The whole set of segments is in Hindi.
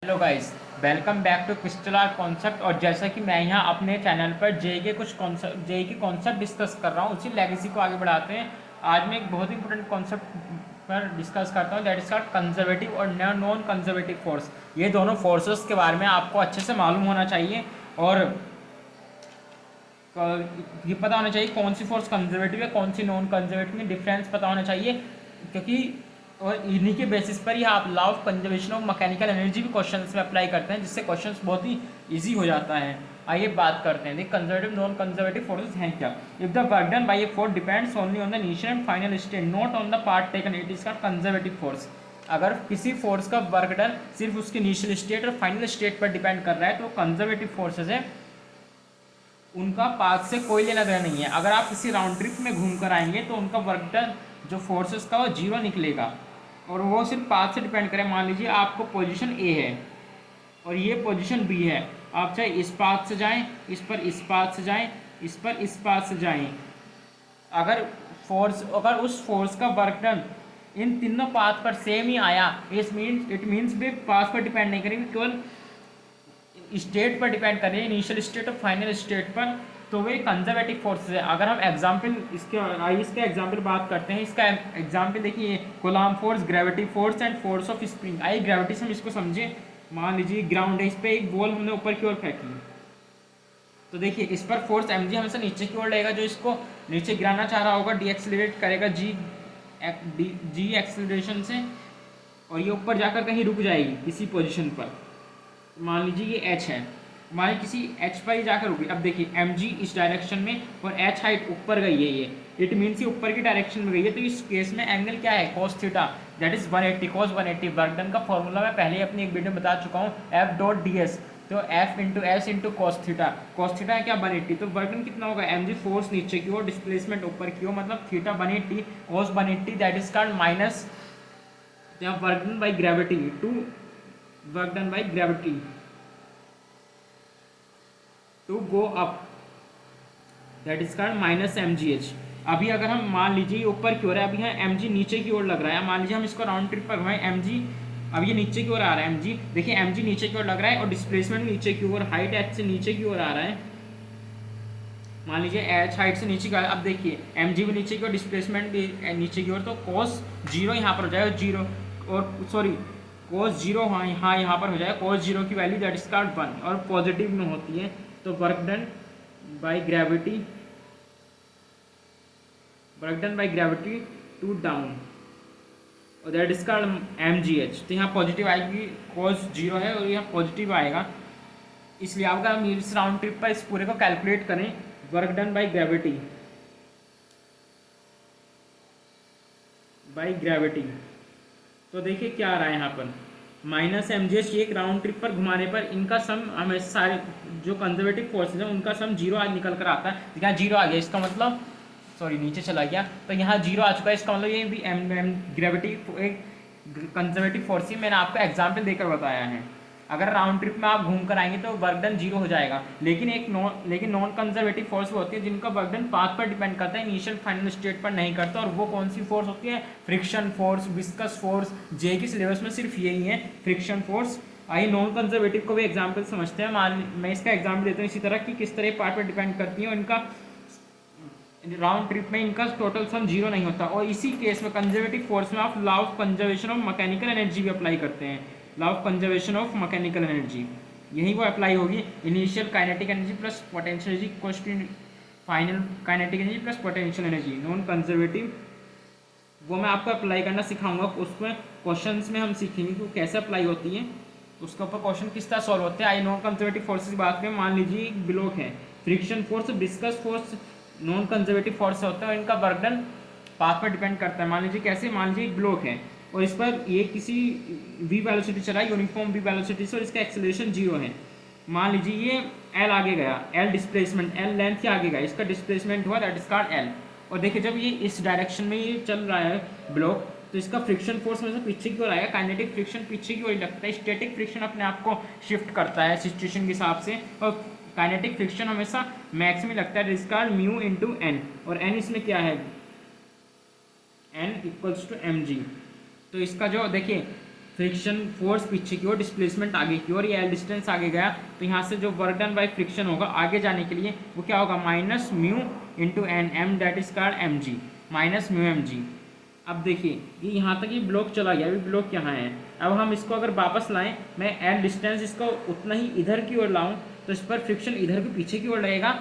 Hello guys, welcome back to crystal concept. और जैसा कि मैं यहाँ अपने चैनल पर जेई के कुछ कॉन्सेप्ट जेई के कॉन्सेप्ट डिस्कस कर रहा हूँ, उसी लेगेसी को आगे बढ़ाते हैं। आज मैं एक बहुत ही इंपॉर्टेंट कॉन्सेप्ट पर डिस्कस करता हूँ, दैट इज कॉल्ड कंजर्वेटिव और नॉन कंजर्वेटिव फोर्स। ये दोनों फोर्सेस के बारे में आपको अच्छे से मालूम होना चाहिए और ये पता होना चाहिए कौन सी फोर्स कंजर्वेटिव है, कौन सी नॉन कंजर्वेटिव में डिफरेंस पता होना चाहिए, क्योंकि और इन्हीं के बेसिस पर ही आप law of conservation of mechanical energy भी क्वेश्चंस में अप्लाई करते हैं, जिससे क्वेश्चंस बहुत ही इजी हो जाता है। आइए बात करते हैं, कंजर्वेटिव नॉन कंजर्वेटिव फोर्सेस हैं क्या। If the work done by a force depends only on the initial and final state, not on the part taken, it is called conservative force. अगर किसी फोर्स का वर्क डन सिर्फ उसकी इनिशियल स्टेट और फाइनल स्टेट पर डिपेंड कर रहा है तो कंजर्वेटिव फोर्सेज है, उनका पाथ से कोई लेना देना नहीं है। अगर आप किसी राउंड ट्रिप में घूम कर आएंगे तो उनका वर्क डन जो फोर्सेस का वो जीरो निकलेगा और वो सिर्फ पाथ से डिपेंड करे। मान लीजिए आपको पोजीशन ए है और ये पोजीशन बी है, आप चाहे इस पाथ से जाएं, इस पर इस पाथ से जाएं, इस पर इस पाथ से जाएं, अगर उस फोर्स का वर्क डन इन तीनों पाथ पर सेम ही आया, इट मीन्स भी पाथ पर डिपेंड नहीं करेंगे, केवल स्टेट पर डिपेंड कर रही है, इनिशियल स्टेट और फाइनल स्टेट पर, तो वे कंजर्वेटिव फोर्सेस है। अगर हम एग्जाम्पल इसका एग्जाम्पल बात करते हैं, इसका एग्जाम्पल देखिए, coulomb force, gravity force and force of spring. आइए ग्रेविटी से हम इसको समझे। मान लीजिए ग्राउंड है, इस पर एक बॉल हमने ऊपर की ओर फेंकी, तो देखिए इस पर फोर्स एम जी हमेशा नीचे की ओर रहेगा, जो इसको नीचे गिराना चाह रहा होगा डी एक्सीलरेट करेगा जी एक्सीलरेशन से, और ये ऊपर जाकर कहीं रुक जाएगी किसी पोजीशन पर। मान लीजिए ये एच है, मान लीजिए किसी एच पर ही जाकर रुकी। अब देखिए एम जी इस डायरेक्शन में और एच हाइट ऊपर गई है, ये इट मीन्स ये ऊपर की डायरेक्शन में गई है, तो इस केस में एंगल क्या है, cos theta, that is 180 cos 180। Work done का फॉर्मूला मैं पहले ही अपनी एक वीडियो में बता चुका हूँ, एफ डॉट डी एस, तो F into S into cos theta. Cos theta है क्या, 180, तो वर्क डन कितना होगा, एम जी फोर्स नीचे की ओर, डिस्प्लेसमेंट ऊपर की ओर, मतलब theta 180 cos 180, that is called minus work done by gravity to work done by gravity to go up, that is called minus M G H. अभी अगर हम मान लीजिए ऊपर की ओर है, अभी यहाँ एम जी नीचे की ओर लग रहा है, मान लीजिए हम इसको राउंड ट्रिप पर घुमाएं, एम जी अब ये नीचे की ओर आ रहा है, एम जी देखिए एम जी नीचे की ओर लग रहा है और डिस्प्लेसमेंट नीचे की ओर, हाइट एच से नीचे की ओर आ रहा है, मान लीजिए एच हाइट से नीचे की ओर। अब देखिए एम जी भी नीचे की ओर, डिस्प्लेसमेंट भी नीचे की ओर, तो कॉस जीरो यहाँ पर हो जाएगा, जीरो और सॉरी कॉस जीरो, हाँ यहाँ पर हो जाएगा कॉस जीरो की वैल्यू दैट इज कॉल्ड 1 और पॉजिटिव में होती है, तो work done by gravity to down, और that is called M G H. तो यहाँ पॉजिटिव आएगी, कॉस जीरो है और यहाँ पॉजिटिव आएगा, इसलिए आपका हम इस राउंड ट्रिप पर इस पूरे को कैलकुलेट करें, वर्क डन बाई ग्रेविटी, तो देखिए क्या आ रहा है यहाँ पर, माइनस एम जी एच। एक राउंड ट्रिप पर घुमाने पर इनका सम हमें सारे जो कंजर्वेटिव फोर्सेज हैं उनका सम जीरो आज निकल कर आता है। यहाँ जीरो आ गया, इसका मतलब सॉरी नीचे चला गया, तो यहाँ जीरो आ चुका है, इसका मतलब ये भी एम ग्रेविटी एक कंजर्वेटिव फोर्स ही मैंने आपको एग्जाम्पल देकर बताया है। अगर राउंड ट्रिप में आप घूम कर आएंगे तो वर्क डन जीरो हो जाएगा, लेकिन नॉन कंजर्वेटिव फोर्स वो होती है जिनका वर्क डन पाथ पर डिपेंड करता है, इनिशियल फाइनल स्टेट पर नहीं करता। और वो कौन सी फोर्स होती है, फ्रिक्शन फोर्स, विस्कस फोर्स। जे के सिलेबस में सिर्फ यही है, फ्रिक्शन फोर्स। आइए नॉन कंजर्वेटिव को भी एग्जाम्पल समझते हैं। मैं इसका एग्जाम्पल देता हूँ इसी तरह कि किस तरह पार्ट पर डिपेंड करती है, इनका राउंड ट्रिप में इनका टोटल सम जीरो नहीं होता। और इसी केस में कंजर्वेटिव फोर्स में आप law of conservation of mechanical energy भी अप्लाई करते हैं, law of conservation of mechanical energy, यही वो अप्लाई होगी, initial kinetic energy plus potential energy equals to final kinetic energy plus potential energy. Non conservative वो मैं आपको अप्लाई करना सिखाऊंगा, उसमें क्वेश्चंस में हम सीखेंगे कि वो कैसे अप्लाई होती है, उसके ऊपर क्वेश्चन किस तरह सॉल्व होते हैं। आई नॉन कंजर्वेटिव फोर्सेस की बात करें, मान लीजिए एक ब्लॉक है, friction force, viscous force non conservative force होता है और इनका वर्क डन पाथ पर डिपेंड करता है। मान लीजिए कैसे, मान लीजिए एक ब्लॉक है और इस पर ये किसी वी वेलोसिटी चला है, यूनिफॉर्म वी वेलोसिटी से, और इसका एक्सेलरेशन जीरो है। मान लीजिए ये एल आगे गया, एल डिस्प्लेसमेंट, एल लेंथ के आगे गया, इसका डिस्प्लेसमेंट हुआ दैट इज कॉल्ड एल। और देखिए जब ये इस डायरेक्शन में ये चल रहा है ब्लॉक, तो इसका फ्रिक्शन फोर्स में से पीछे की ओर आएगा, काइनेटिक फ्रिक्शन पीछे की ओर लगता है, स्टैटिक फ्रिक्शन अपने आप को शिफ्ट करता है सिचुएशन के हिसाब से, और काइनेटिक फ्रिक्शन हमेशा मैक्स में लगता है, इसका म्यू इंटू एन, और एन इसमें क्या है, N equals to M G. तो इसका जो देखिए फ्रिक्शन फोर्स पीछे की ओर, डिस्प्लेसमेंट आगे की ओर, ये एल डिस्टेंस आगे गया, तो यहाँ से जो वर्क डन बाय फ्रिक्शन होगा आगे जाने के लिए वो क्या होगा, minus mu into N, M that is called M G, minus mu M G. अब देखिए ये यहाँ तक ये ब्लॉक चला गया, अभी ब्लॉक यहाँ है। अब हम इसको अगर वापस लाएं, मैं एल डिस्टेंस इसको उतना ही इधर की ओर लाऊं, तो इस पर फ्रिक्शन इधर के पीछे की ओर लगेगा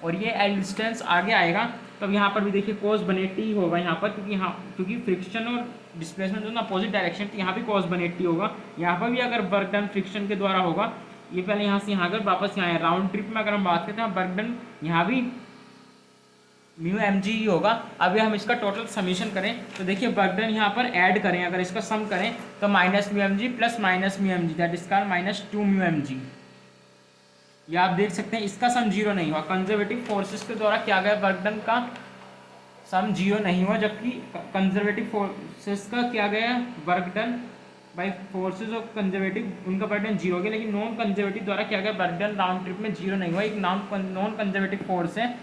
और ये एल डिस्टेंस आगे आएगा। तब यहाँ पर भी देखिए कॉस बने टी होगा यहाँ पर, क्योंकि फ्रिक्शन और डिस्प्लेसमेंट दोनों अपोजिट डायरेक्शन, तो यहाँ भी कॉस बने टी होगा। यहाँ पर भी अगर वर्क डन फ्रिक्शन के द्वारा होगा, ये पहले यहाँ से यहाँ अगर वापस यहाँ है, राउंड ट्रिप में अगर हम बात करते हैं वर्क डन यहाँ भी म्यू एम जी होगा। अब हम इसका टोटल समीशन करें तो देखिए वर्क डन यहाँ पर ऐड करें, अगर इसका सम करें तो minus mu M G plus minus mu M G that is called minus 2 mu M G. ये आप देख सकते हैं इसका सम जीरो नहीं हुआ, कंजर्वेटिव फोर्सेस के द्वारा क्या गया वर्क डन का सम जीरो नहीं हुआ, जबकि कंजर्वेटिव फोर्सेस का क्या गया work done by forces of conservative उनका वर्क डन जीरो हो गया, लेकिन नॉन कंजर्वेटिव द्वारा क्या गया वर्क डन राउंड ट्रिप में जीरो नहीं हुआ। एक नॉन कंजर्वेटिव फोर्स है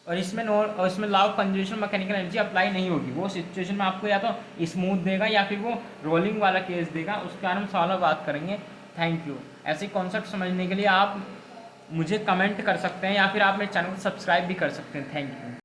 और इसमें law of conservation mechanical energy apply नहीं होगी। वो सिचुएशन में आपको या तो स्मूथ देगा या फिर वो रोलिंग वाला केस देगा, उसके बारे में सवाल बात करेंगे। Thank you. ऐसे कॉन्सेप्ट समझने के लिए आप मुझे कमेंट कर सकते हैं या फिर आप मेरे चैनल को सब्सक्राइब भी कर सकते हैं। Thank you.